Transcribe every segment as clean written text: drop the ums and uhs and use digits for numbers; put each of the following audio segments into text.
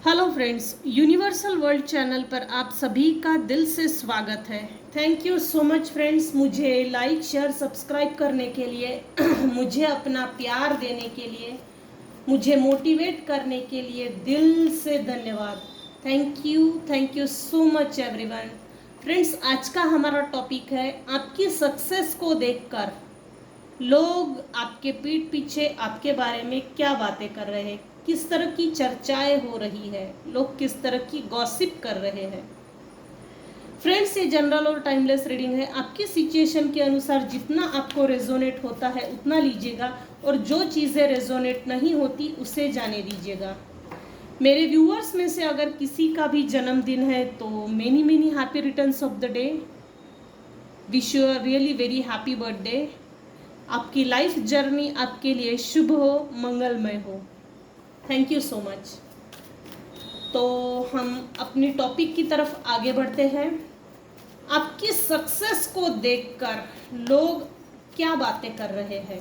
Hello friends, universal world channel पर आप सभी का दिल से स्वागत है। Thank you so much friends, मुझे लाइक शेयर सब्सक्राइब करने के लिए मुझे अपना प्यार देने के लिए, मुझे मोटिवेट करने के लिए दिल से धन्यवाद। Thank you so much everyone. Friends, आज का हमारा टॉपिक है आपकी सक्सेस को देखकर लोग आपके पीठ पीछे आपके बारे में क्या बातें कर रहे हैं, किस तरह की चर्चाएं हो रही है, लोग किस तरह की गॉसिप कर रहे हैं। फ्रेंड्स, ये जनरल और टाइमलेस रीडिंग है। आपकी सिचुएशन के अनुसार जितना आपको रेजोनेट होता है उतना लीजिएगा, और जो चीज़ें रेजोनेट नहीं होती उसे जाने दीजिएगा। मेरे व्यूअर्स में से अगर किसी का भी जन्मदिन है तो many many happy returns of the day. Wish you a really very happy birthday. आपकी लाइफ जर्नी आपके लिए शुभ हो, मंगलमय हो। Thank you so much. तो हम अपनी टॉपिक की तरफ आगे बढ़ते हैं। आपकी सक्सेस को देखकर लोग क्या बातें कर रहे हैं।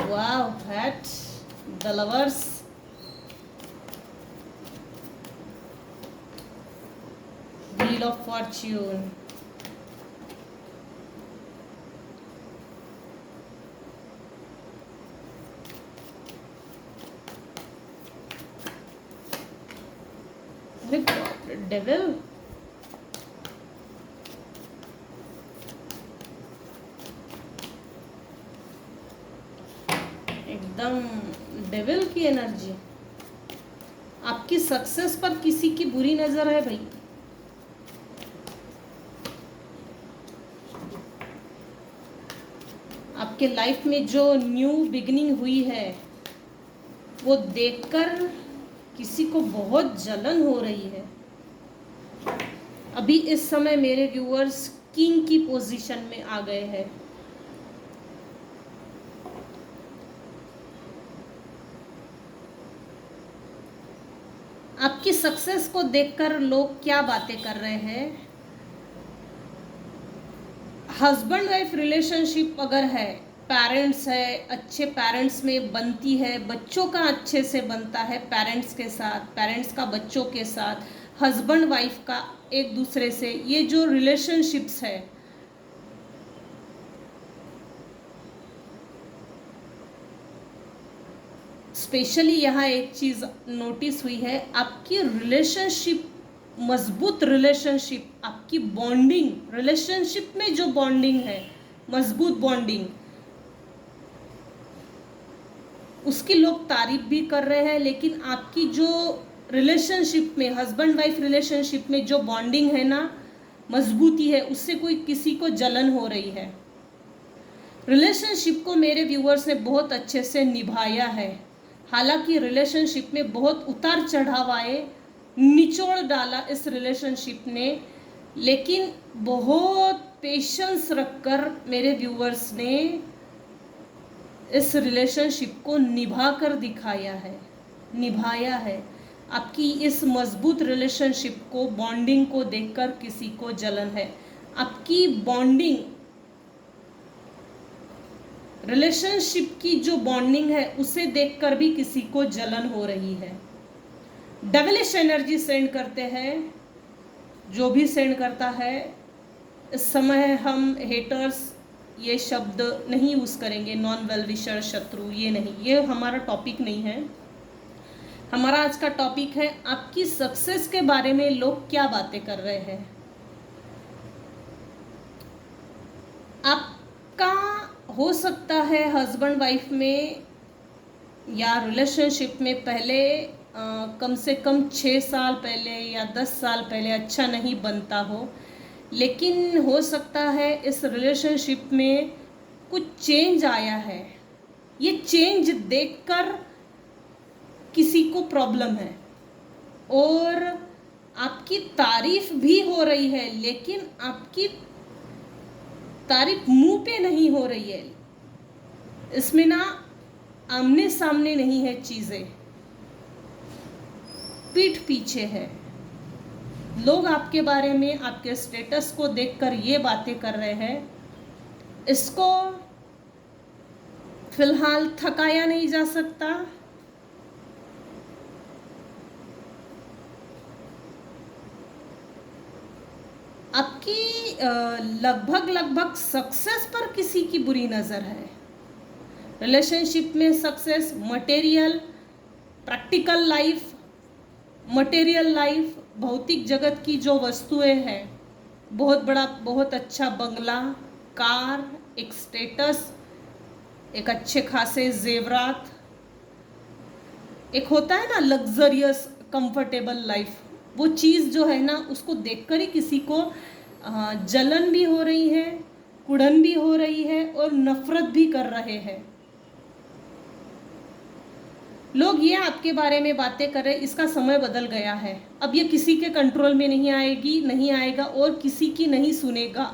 Wow, that the lovers, wheel of fortune. Devil, एकदम डेविल की एनर्जी। आपकी सक्सेस पर किसी की बुरी नजर है भाई। आपके लाइफ में जो न्यू बिगिनिंग हुई है वो देखकर किसी को बहुत जलन हो रही है। अभी इस समय मेरे व्यूअर्स किंग की पोजीशन में आ गए हैं। आपकी सक्सेस को देखकर लोग क्या बातें कर रहे हैं। हस्बैंड वाइफ रिलेशनशिप अगर है, पेरेंट्स है, अच्छे पेरेंट्स में बनती है, बच्चों का अच्छे से बनता है पेरेंट्स के साथ, पेरेंट्स का बच्चों के साथ, हस्बैंड वाइफ का एक दूसरे से, ये जो रिलेशनशिप्स है, स्पेशली यहाँ एक चीज़ नोटिस हुई है, आपकी रिलेशनशिप, मजबूत रिलेशनशिप, आपकी बॉन्डिंग, रिलेशनशिप में जो बॉन्डिंग है, मजबूत बॉन्डिंग, उसकी लोग तारीफ भी कर रहे हैं। लेकिन आपकी जो रिलेशनशिप में, हस्बैंड वाइफ रिलेशनशिप में जो बॉन्डिंग है ना, मजबूती है, उससे कोई किसी को जलन हो रही है। रिलेशनशिप को मेरे व्यूअर्स ने बहुत अच्छे से निभाया है। हालांकि रिलेशनशिप में बहुत उतार चढ़ाव आए, निचोड़ डाला इस रिलेशनशिप ने, लेकिन बहुत पेशेंस रखकर मेरे व्यूअर्स ने इस रिलेशनशिप को निभा कर दिखाया है, निभाया है। आपकी इस मजबूत रिलेशनशिप को, बॉन्डिंग को देखकर किसी को जलन है। आपकी बॉन्डिंग, रिलेशनशिप की जो बॉन्डिंग है उसे देखकर भी किसी को जलन हो रही है। डेविलिश एनर्जी सेंड करते हैं, जो भी सेंड करता है। इस समय हम हेटर्स ये शब्द नहीं यूज़ करेंगे, नॉन वेल विशर, शत्रु, ये नहीं, ये हमारा टॉपिक नहीं है। हमारा आज का टॉपिक है आपकी सक्सेस के बारे में लोग क्या बातें कर रहे हैं। आपका हो सकता है हस्बैंड वाइफ में या रिलेशनशिप में पहले कम से कम 6 साल पहले या 10 साल पहले अच्छा नहीं बनता हो, लेकिन हो सकता है इस रिलेशनशिप में कुछ चेंज आया है। ये चेंज देखकर किसी को प्रॉब्लम है और आपकी तारीफ भी हो रही है, लेकिन आपकी तारीफ मुंह पे नहीं हो रही है। इसमें ना आमने सामने नहीं है, चीज़ें पीठ पीछे है। लोग आपके बारे में, आपके स्टेटस को देखकर ये बातें कर रहे हैं। इसको फिलहाल थकाया नहीं जा सकता। आपकी लगभग सक्सेस पर किसी की बुरी नज़र है। रिलेशनशिप में success, material, practical life, material life, भौतिक जगत की जो वस्तुएं हैं, बहुत बड़ा बहुत अच्छा बंगला, कार, एक स्टेटस, एक अच्छे खासे जेवरात, एक होता है ना लग्जरियस कंफर्टेबल लाइफ, वो चीज़ जो है ना उसको देखकर ही किसी को जलन भी हो रही है, कुड़न भी हो रही है और नफरत भी कर रहे हैं। लोग ये आपके बारे में बातें कर रहे हैं, इसका समय बदल गया है। अब ये किसी के कंट्रोल में नहीं आएगी, नहीं आएगा और किसी की नहीं सुनेगा,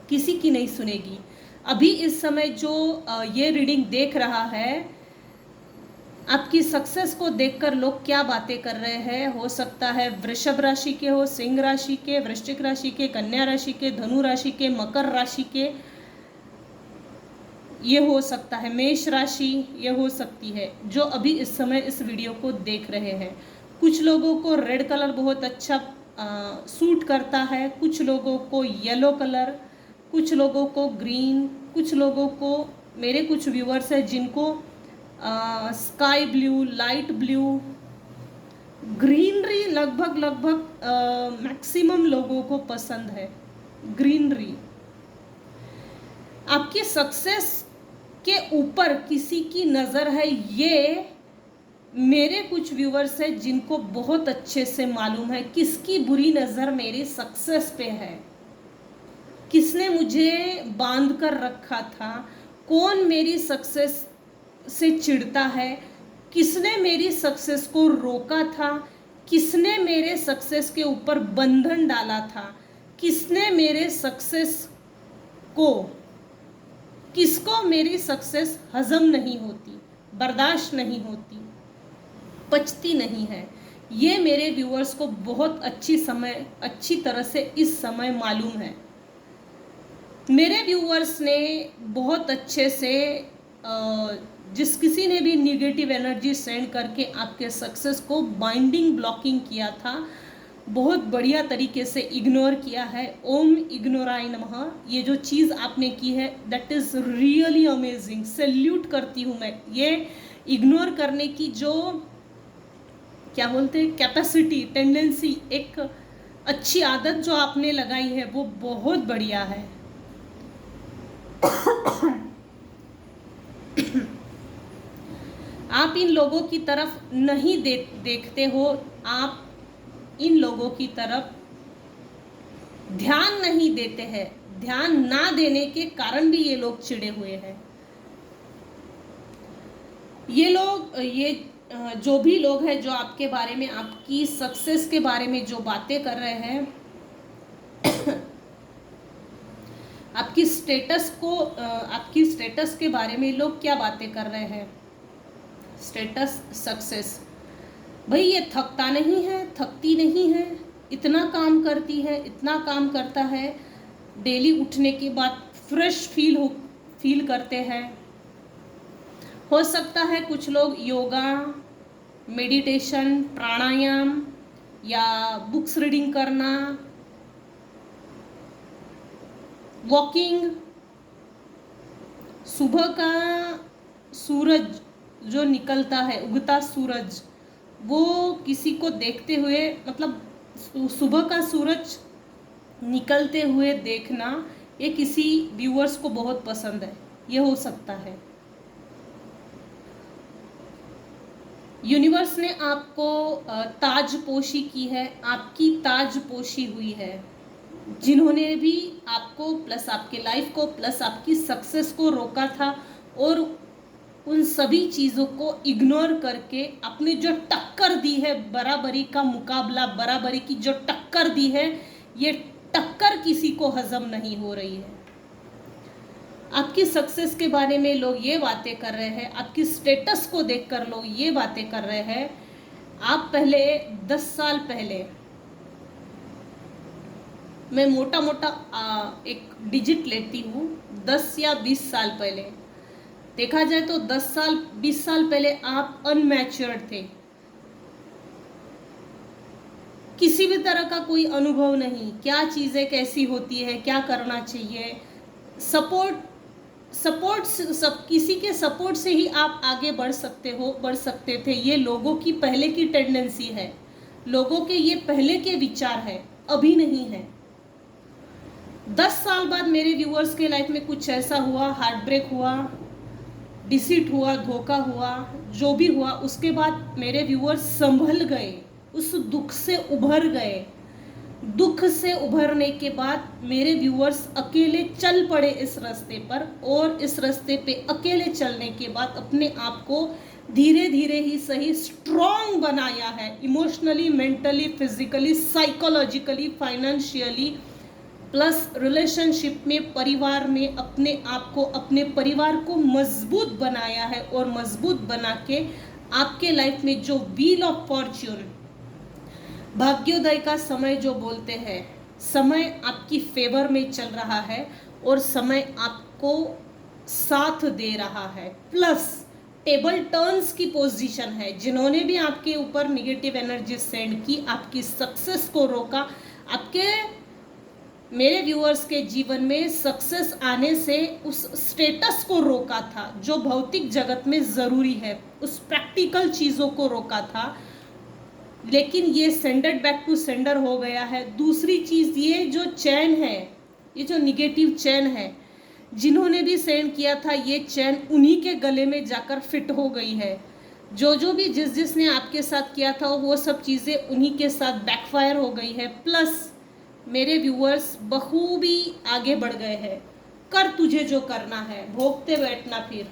किसी की नहीं सुनेगी। अभी इस समय जो ये रीडिंग देख रहा है, आपकी सक्सेस को देखकर लोग क्या बातें कर रहे हैं, हो सकता है वृषभ राशि के हो, सिंह राशि के, वृश्चिक राशि के, कन्या राशि के, धनु राशि के, मकर राशि के, ये हो सकता है मेष राशि, ये हो सकती है जो अभी इस समय इस वीडियो को देख रहे हैं। कुछ लोगों को रेड कलर बहुत अच्छा सूट करता है, कुछ लोगों को येलो कलर, कुछ लोगों को ग्रीन, कुछ लोगों को, मेरे कुछ व्यूअर्स हैं जिनको sky blue, light blue, greenery लगभग मैक्सिमम लोगों को पसंद है ग्रीनरी। आपकी सक्सेस के ऊपर किसी की नज़र है, ये मेरे कुछ व्यूअर्स हैं जिनको बहुत अच्छे से मालूम है किसकी बुरी नज़र मेरी सक्सेस पे है, किसने मुझे बांध कर रखा था, कौन मेरी सक्सेस से चिढ़ता है, किसने मेरी सक्सेस को रोका था, किसने मेरे सक्सेस के ऊपर बंधन डाला था, किसने मेरे सक्सेस को, किसको मेरी सक्सेस हजम नहीं होती, बर्दाश्त नहीं होती, पचती नहीं है। ये मेरे व्यूअर्स को बहुत अच्छी तरह से इस समय मालूम है। मेरे व्यूअर्स ने बहुत अच्छे से जिस किसी ने भी निगेटिव एनर्जी सेंड करके आपके सक्सेस को बाइंडिंग ब्लॉकिंग किया था, बहुत बढ़िया तरीके से इग्नोर किया है। ओम इग्नोराय नमः। ये जो चीज़ आपने की है that is really amazing, salute करती हूँ मैं। ये इग्नोर करने की जो क्या बोलते हैं कैपेसिटी, टेंडेंसी, एक अच्छी आदत जो आपने लगाई है वो बहुत बढ़िया है। आप इन लोगों की तरफ नहीं देखते हो, आप इन लोगों की तरफ ध्यान नहीं देते हैं। ध्यान ना देने के कारण भी ये लोग चिढ़े हुए हैं। ये लोग, ये जो भी लोग हैं जो आपके बारे में, आपकी सक्सेस के बारे में जो बातें कर रहे हैं, आपकी स्टेटस के बारे में लोग क्या बातें कर रहे हैं, स्टेटस, सक्सेस, भाई ये थकता नहीं है, थकती नहीं है, इतना काम करती है, इतना काम करता है, डेली उठने के बाद फ्रेश फील करते हैं। हो सकता है कुछ लोग योगा, मेडिटेशन, प्राणायाम या बुक्स रीडिंग करना, वॉकिंग, सुबह का सूरज जो निकलता है, उगता सूरज, वो किसी को देखते हुए, मतलब सुबह का सूरज निकलते हुए देखना, ये किसी व्यूअर्स को बहुत पसंद है। ये हो सकता है यूनिवर्स ने आपको ताजपोशी की है, आपकी ताजपोशी हुई है। जिन्होंने भी आपको प्लस आपके लाइफ को प्लस आपकी सक्सेस को रोका था और उन सभी चीज़ों को इग्नोर करके अपनी जो टक्कर दी है, बराबरी का मुकाबला, बराबरी की जो टक्कर दी है, ये टक्कर किसी को हजम नहीं हो रही है। आपकी सक्सेस के बारे में लोग ये बातें कर रहे हैं, आपकी स्टेटस को देखकर लोग ये बातें कर रहे हैं। आप पहले 10 साल पहले, मैं मोटा एक डिजिट लेती हूँ, 10 या 20 साल पहले देखा जाए तो 10 साल 20 साल पहले आप अनमैच्योर्ड थे, किसी भी तरह का कोई अनुभव नहीं, क्या चीज़ें कैसी होती है, क्या करना चाहिए, सपोर्ट सब किसी के सपोर्ट से ही आप आगे बढ़ सकते थे। ये लोगों की पहले की टेंडेंसी है, लोगों के ये पहले के विचार है, अभी नहीं है। 10 साल बाद मेरे व्यूअर्स के लाइफ में कुछ ऐसा हुआ, हार्ट ब्रेक हुआ, डिसीट हुआ, धोखा हुआ, जो भी हुआ, उसके बाद मेरे व्यूअर्स संभल गए, उस दुख से उभर गए। दुख से उभरने के बाद मेरे व्यूअर्स अकेले चल पड़े इस रास्ते पर, और इस रास्ते पे अकेले चलने के बाद अपने आप को धीरे धीरे ही सही स्ट्रॉन्ग बनाया है, emotionally, mentally, physically, psychologically, financially, plus relationship में, परिवार में अपने आप को, अपने परिवार को मजबूत बनाया है। और मजबूत बना के आपके लाइफ में जो व्हील ऑफ फॉर्च्यून, भाग्योदय का समय जो बोलते हैं, समय आपकी फेवर में चल रहा है और समय आपको साथ दे रहा है। प्लस टेबल टर्न्स की पोजीशन है, जिन्होंने भी आपके ऊपर निगेटिव एनर्जी सेंड की, आपकी सक्सेस को रोका, आपके मेरे व्यूअर्स के जीवन में सक्सेस आने से उस स्टेटस को रोका था जो भौतिक जगत में ज़रूरी है, उस प्रैक्टिकल चीज़ों को रोका था, लेकिन ये सेंडेड बैक टू सेंडर हो गया है। दूसरी चीज़, ये जो चैन है, ये जो निगेटिव चैन है, जिन्होंने भी सेंड किया था, ये चैन उन्हीं के गले में जाकर फिट हो गई है। जो भी जिसने आपके साथ किया था वो सब चीज़ें उन्हीं के साथ बैकफायर हो गई है। प्लस मेरे व्यूअर्स बखूबी आगे बढ़ गए हैं। कर तुझे जो करना है, भोगते बैठना, फिर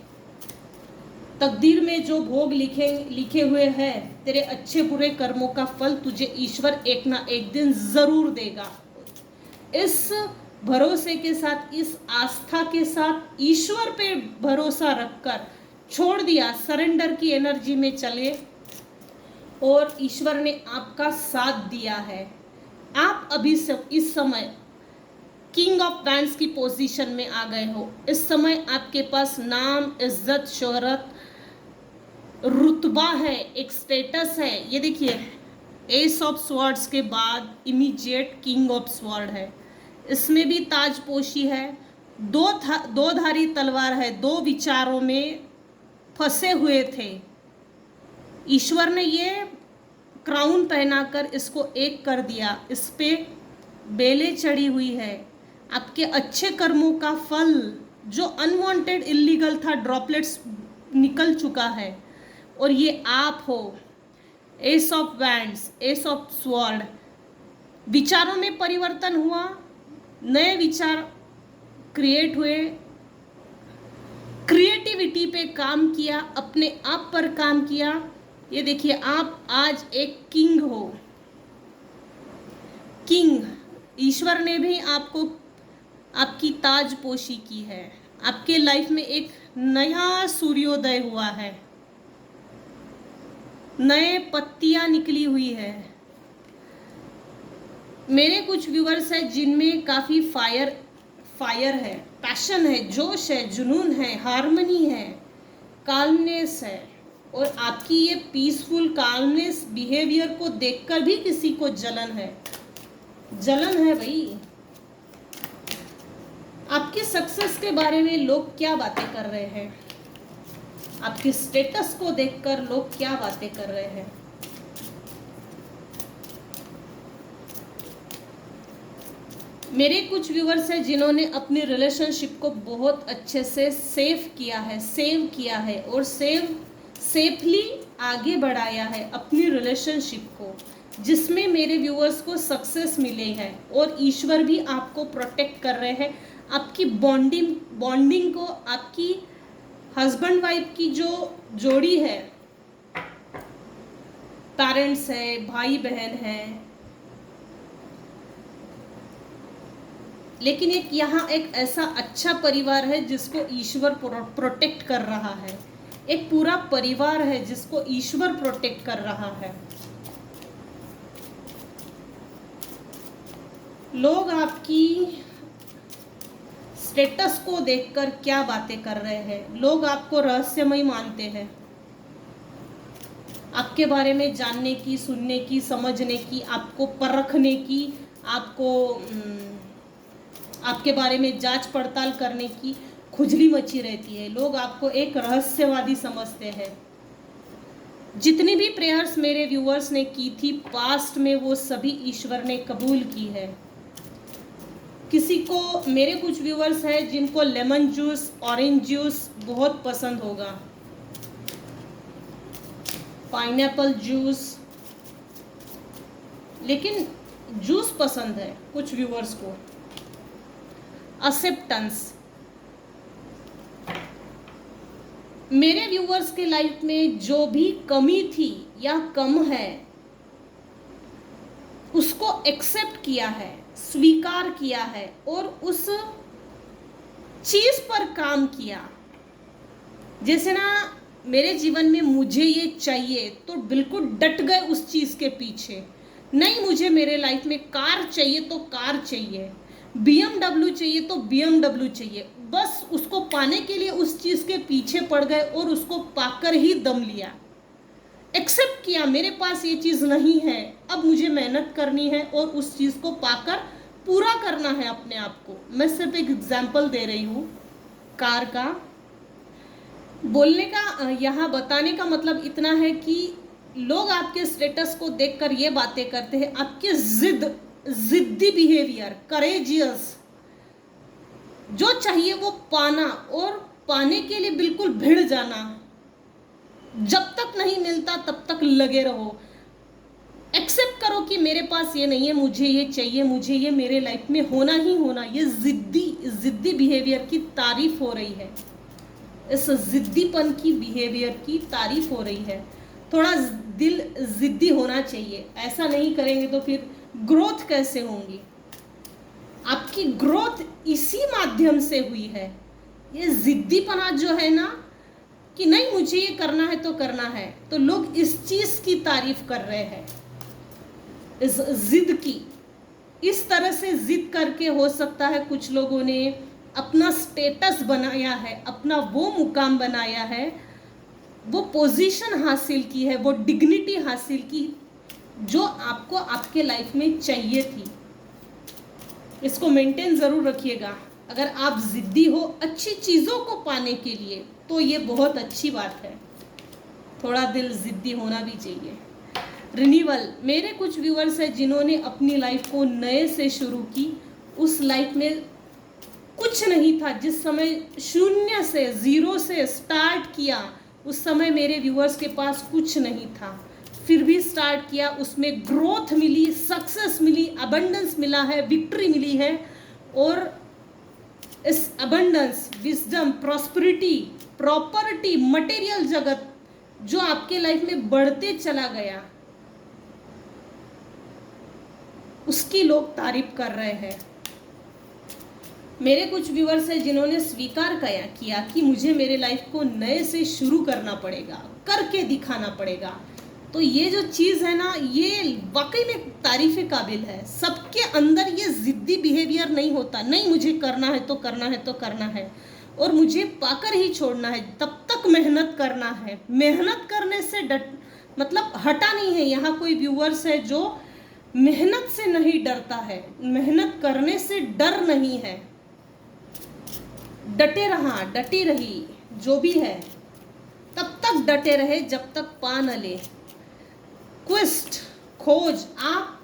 तकदीर में जो भोग लिखे हुए हैं, तेरे अच्छे बुरे कर्मों का फल तुझे ईश्वर एक ना एक दिन जरूर देगा। इस भरोसे के साथ, इस आस्था के साथ, ईश्वर पे भरोसा रखकर छोड़ दिया, सरेंडर की एनर्जी में चले और ईश्वर ने आपका साथ दिया है। आप अभी इस समय किंग ऑफ वैंड्स की पोजीशन में आ गए हो। इस समय आपके पास नाम, इज्जत, शोहरत, रुतबा है, एक स्टेटस है। ये देखिए, एस ऑफ स्वॉर्ड्स के बाद इमीडिएट किंग ऑफ स्वॉर्ड है, इसमें भी ताजपोशी है, दो धारी तलवार है, दो विचारों में फंसे हुए थे। ईश्वर ने ये क्राउन पहनाकर इसको एक कर दिया, इस पे बेलें चढ़ी हुई है। आपके अच्छे कर्मों का फल जो अनवांटेड, इलीगल था, ड्रॉपलेट्स निकल चुका है, और ये आप हो। S of wands, S of sword, विचारों में परिवर्तन हुआ, नए विचार क्रिएट हुए, क्रिएटिविटी पे काम किया, अपने आप पर काम किया। ये देखिए, आप आज एक किंग हो। किंग, ईश्वर ने भी आपको, आपकी ताजपोशी की है। आपके लाइफ में एक नया सूर्योदय हुआ है, नए पत्तियां निकली हुई है। मेरे कुछ व्यूअर्स हैं जिनमें काफ़ी फायर है, पैशन है, जोश है, जुनून है, हार्मनी है, काल्मनेस है, और आपकी ये पीसफुल काल्मनेस बिहेवियर को देखकर भी किसी को जलन है भाई। आपके सक्सेस के बारे में लोग क्या बातें कर रहे हैं, आपके स्टेटस को देखकर लोग क्या बातें कर रहे हैं। मेरे कुछ व्यूअर्स हैं जिन्होंने अपनी रिलेशनशिप को बहुत अच्छे से सेव किया है और सेफली आगे बढ़ाया है अपनी रिलेशनशिप को, जिसमें मेरे व्यूअर्स को सक्सेस मिले है, और ईश्वर भी आपको प्रोटेक्ट कर रहे हैं। आपकी बॉन्डिंग को, आपकी हस्बैंड वाइफ की जो जोड़ी है, पेरेंट्स है, भाई बहन है, लेकिन यहाँ एक ऐसा अच्छा परिवार है जिसको ईश्वर प्रोटेक्ट कर रहा है। एक पूरा परिवार है जिसको ईश्वर प्रोटेक्ट कर रहा है। लोग आपकी स्टेटस को देखकर क्या बातें कर रहे हैं। लोग आपको रहस्यमय मानते हैं। आपके बारे में जानने की, सुनने की, समझने की, आपको परखने की, आपको आपके बारे में जांच पड़ताल करने की खुजली मची रहती है। लोग आपको एक रहस्यवादी समझते हैं। जितनी भी प्रेयर्स मेरे व्यूअर्स ने की थी पास्ट में, वो सभी ईश्वर ने कबूल की है। किसी को, मेरे कुछ व्यूअर्स हैं जिनको लेमन जूस, ऑरेंज जूस बहुत पसंद होगा, पाइनएप्पल जूस, लेकिन जूस पसंद है कुछ व्यूअर्स को। एक्सेप्टेंस, मेरे व्यूअर्स के लाइफ में जो भी कमी थी या कम है उसको एक्सेप्ट किया है, स्वीकार किया है और उस चीज पर काम किया। जैसे ना मेरे जीवन में मुझे ये चाहिए तो बिल्कुल डट गए उस चीज के पीछे। नहीं, मुझे मेरे लाइफ में कार चाहिए तो कार चाहिए, BMW चाहिए तो BMW चाहिए, बस उसको पाने के लिए उस चीज के पीछे पड़ गए और उसको पाकर ही दम लिया। एक्सेप्ट किया मेरे पास ये चीज नहीं है, अब मुझे मेहनत करनी है और उस चीज को पाकर पूरा करना है अपने आप को। मैं सिर्फ एक एग्जाम्पल दे रही हूँ कार का। बोलने का, यहाँ बताने का मतलब इतना है कि लोग आपके स्टेटस को देखकर ये बातें करते हैं, आपके जिद्दी बिहेवियर, करेजियस, जो चाहिए वो पाना और पाने के लिए बिल्कुल भिड़ जाना, जब तक नहीं मिलता तब तक लगे रहो। एक्सेप्ट करो कि मेरे पास ये नहीं है, मुझे ये चाहिए, मुझे ये मेरे लाइफ में होना ही होना। ये जिद्दी बिहेवियर की तारीफ हो रही है, इस जिद्दीपन की बिहेवियर की तारीफ हो रही है। थोड़ा दिल जिद्दी होना चाहिए, ऐसा नहीं करेंगे तो फिर ग्रोथ कैसे होंगी। आपकी ग्रोथ इसी माध्यम से हुई है। ये जिद्दीपना जो है ना कि नहीं मुझे ये करना है तो करना है, तो लोग इस चीज की तारीफ कर रहे हैं, इस जिद की। इस तरह से जिद करके हो सकता है कुछ लोगों ने अपना स्टेटस बनाया है, अपना वो मुकाम बनाया है, वो पोजीशन हासिल की है, वो डिग्निटी हासिल की जो आपको आपके लाइफ में चाहिए थी। इसको मेंटेन ज़रूर रखिएगा। अगर आप जिद्दी हो अच्छी चीज़ों को पाने के लिए तो ये बहुत अच्छी बात है। थोड़ा दिल जिद्दी होना भी चाहिए। रिन्यूअल, मेरे कुछ व्यूअर्स हैं जिन्होंने अपनी लाइफ को नए से शुरू की। उस लाइफ में कुछ नहीं था, जिस समय शून्य से, जीरो से स्टार्ट किया, उस समय मेरे व्यूअर्स के पास कुछ नहीं था, फिर भी स्टार्ट किया, उसमें ग्रोथ मिली, सक्सेस मिली, अबंडेंस मिला है, विक्ट्री मिली है। और इस abundance, wisdom, prosperity, property, material जगत जो आपके लाइफ में बढ़ते चला गया, उसकी लोग तारीफ कर रहे हैं। मेरे कुछ व्यूअर्स हैं जिन्होंने स्वीकार किया कि मुझे मेरे लाइफ को नए से शुरू करना पड़ेगा, करके दिखाना पड़ेगा। तो ये जो चीज़ है ना, ये वाकई में तारीफ़ काबिल है। सबके अंदर ये जिद्दी बिहेवियर नहीं होता, नहीं मुझे करना है तो करना है तो करना है और मुझे पाकर ही छोड़ना है, तब तक मेहनत करना है। मेहनत करने से मतलब हटा नहीं है। यहाँ कोई व्यूअर्स है जो मेहनत से नहीं डरता है, मेहनत करने से डर नहीं है। डटे रहा, डटी रही, जो भी है तब तक डटे रहे जब तक पा न ले। क्वेस्ट, खोज, आप,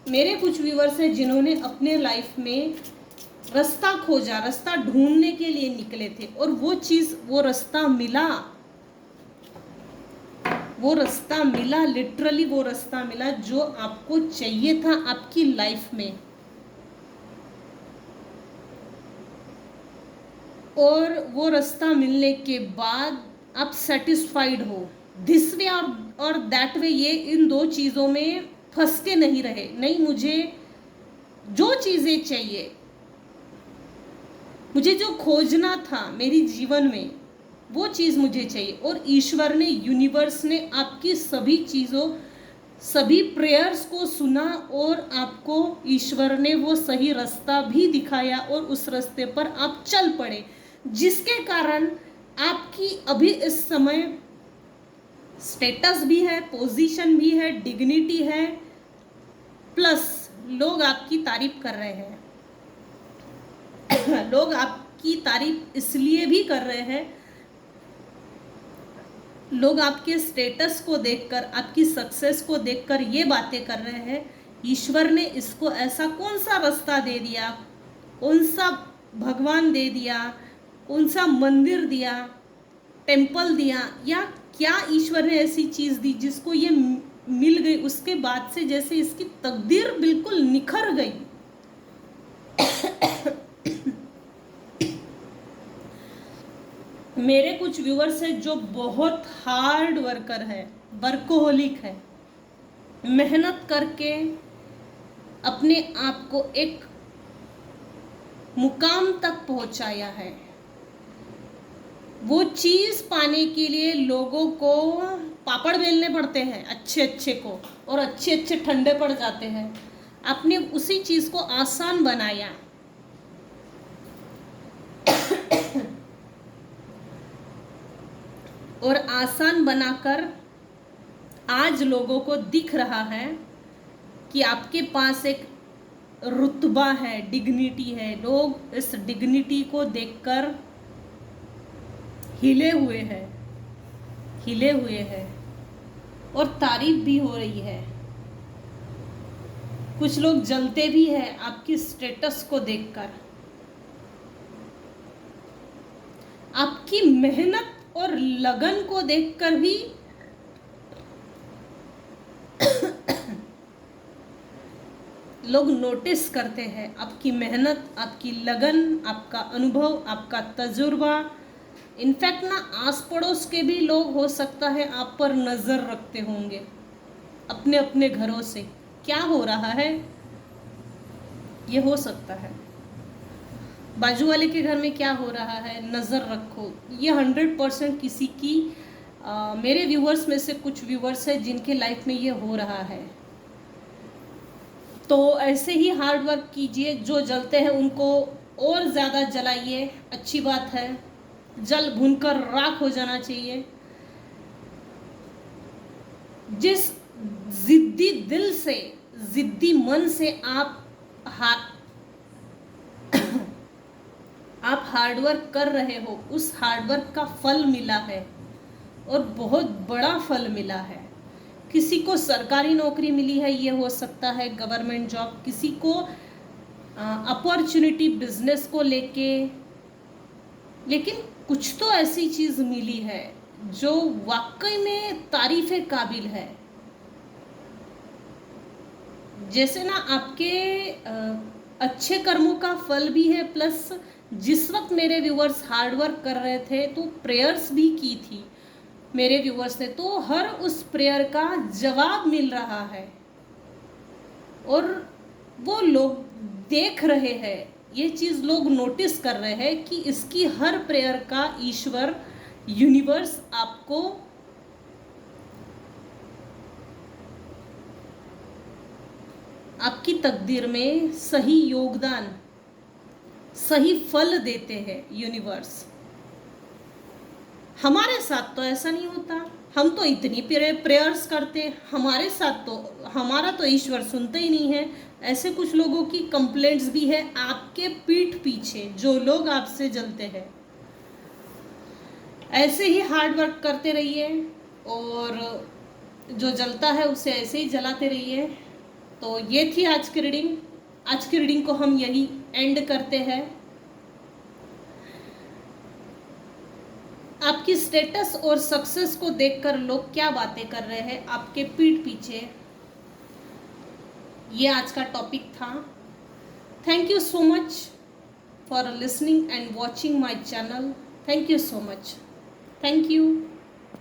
मेरे कुछ व्यूअर्स हैं जिन्होंने अपने लाइफ में रास्ता खोजा, रास्ता ढूंढने के लिए निकले थे और वो चीज़, वो रास्ता मिला, वो रास्ता मिला, लिटरली वो रास्ता मिला जो आपको चाहिए था आपकी लाइफ में। और वो रास्ता मिलने के बाद आप सेटिस्फाइड हो, दिस वे और दैट वे। ये इन दो चीज़ों में फंस के नहीं रहे, नहीं मुझे जो चीज़ें चाहिए, मुझे जो खोजना था मेरी जीवन में, वो चीज़ मुझे चाहिए। और ईश्वर ने, यूनिवर्स ने आपकी सभी चीज़ों सभी प्रेयर्स को सुना और आपको ईश्वर ने वो सही रास्ता भी दिखाया और उस रास्ते पर आप चल पड़े, जिसके कारण आपकी अभी इस समय स्टेटस भी है, पोजीशन भी है, डिग्निटी है, प्लस लोग आपकी तारीफ कर रहे हैं। लोग आपकी तारीफ इसलिए भी कर रहे हैं, लोग आपके स्टेटस को देखकर, आपकी सक्सेस को देखकर ये बातें कर रहे हैं, ईश्वर ने इसको ऐसा कौन सा रास्ता दे दिया, कौन सा भगवान दे दिया, कौन सा मंदिर दिया, टेम्पल दिया, या क्या ईश्वर ने ऐसी चीज़ दी जिसको ये मिल गई, उसके बाद से जैसे इसकी तकदीर बिल्कुल निखर गई। मेरे कुछ व्यूअर्स हैं जो बहुत हार्ड वर्कर है, वर्कोहोलिक है, मेहनत करके अपने आप को एक मुकाम तक पहुंचाया है। वो चीज़ पाने के लिए लोगों को पापड़ बेलने पड़ते हैं अच्छे अच्छे को, और अच्छे अच्छे ठंडे पड़ जाते हैं। आपने उसी चीज़ को आसान बनाया। और आसान बनाकर आज लोगों को दिख रहा है कि आपके पास एक रुतबा है, डिग्निटी है। लोग इस डिग्निटी को देखकर हिले हुए हैं और तारीफ भी हो रही है। कुछ लोग जलते भी हैं आपकी स्टेटस को देखकर। आपकी मेहनत और लगन को देखकर भी लोग नोटिस करते हैं आपकी मेहनत, आपकी लगन, आपका अनुभव, आपका तजुर्बा। इनफैक्ट ना आस पड़ोस के भी लोग हो सकता है आप पर नज़र रखते होंगे अपने अपने घरों से, क्या हो रहा है ये हो सकता है। बाजू वाले के घर में क्या हो रहा है नज़र रखो, ये 100% किसी की मेरे व्यूअर्स में से कुछ व्यूअर्स है जिनके लाइफ में ये हो रहा है। तो ऐसे ही हार्ड वर्क कीजिए, जो जलते हैं उनको और ज़्यादा जलाइए, अच्छी बात है। जल भुनकर राख हो जाना चाहिए। जिस जिद्दी दिल से, जिद्दी मन से आप हार्डवर्क कर रहे हो, उस हार्डवर्क का फल मिला है और बहुत बड़ा फल मिला है। किसी को सरकारी नौकरी मिली है, ये हो सकता है गवर्नमेंट जॉब, किसी को अपॉर्चुनिटी बिजनेस को लेके, लेकिन कुछ तो ऐसी चीज़ मिली है जो वाकई में तारीफ़े काबिल है। जैसे ना आपके अच्छे कर्मों का फल भी है, प्लस जिस वक्त मेरे व्यूअर्स हार्ड वर्क कर रहे थे तो प्रेयर्स भी की थी मेरे व्यूअर्स ने, तो हर उस प्रेयर का जवाब मिल रहा है और वो लोग देख रहे हैं, ये चीज़ लोग नोटिस कर रहे हैं कि इसकी हर प्रेयर का ईश्वर, यूनिवर्स आपको आपकी तकदीर में सही योगदान, सही फल देते हैं यूनिवर्स। हमारे साथ तो ऐसा नहीं होता, हम तो इतनी प्रेयर्स करते, हमारे साथ तो हमारा तो ईश्वर सुनते ही नहीं है। ऐसे कुछ लोगों की कंप्लेंट्स भी है आपके पीठ पीछे, जो लोग आपसे जलते हैं। ऐसे ही हार्ड वर्क करते रहिए और जो जलता है उसे ऐसे ही जलाते रहिए। तो ये थी आज की रीडिंग। आज की रीडिंग को हम यही एंड करते हैं। आपकी स्टेटस और सक्सेस को देखकर लोग क्या बातें कर रहे हैं आपके पीठ पीछे, ये आज का टॉपिक था। Thank you so much for listening and watching my channel. Thank you so much. Thank you.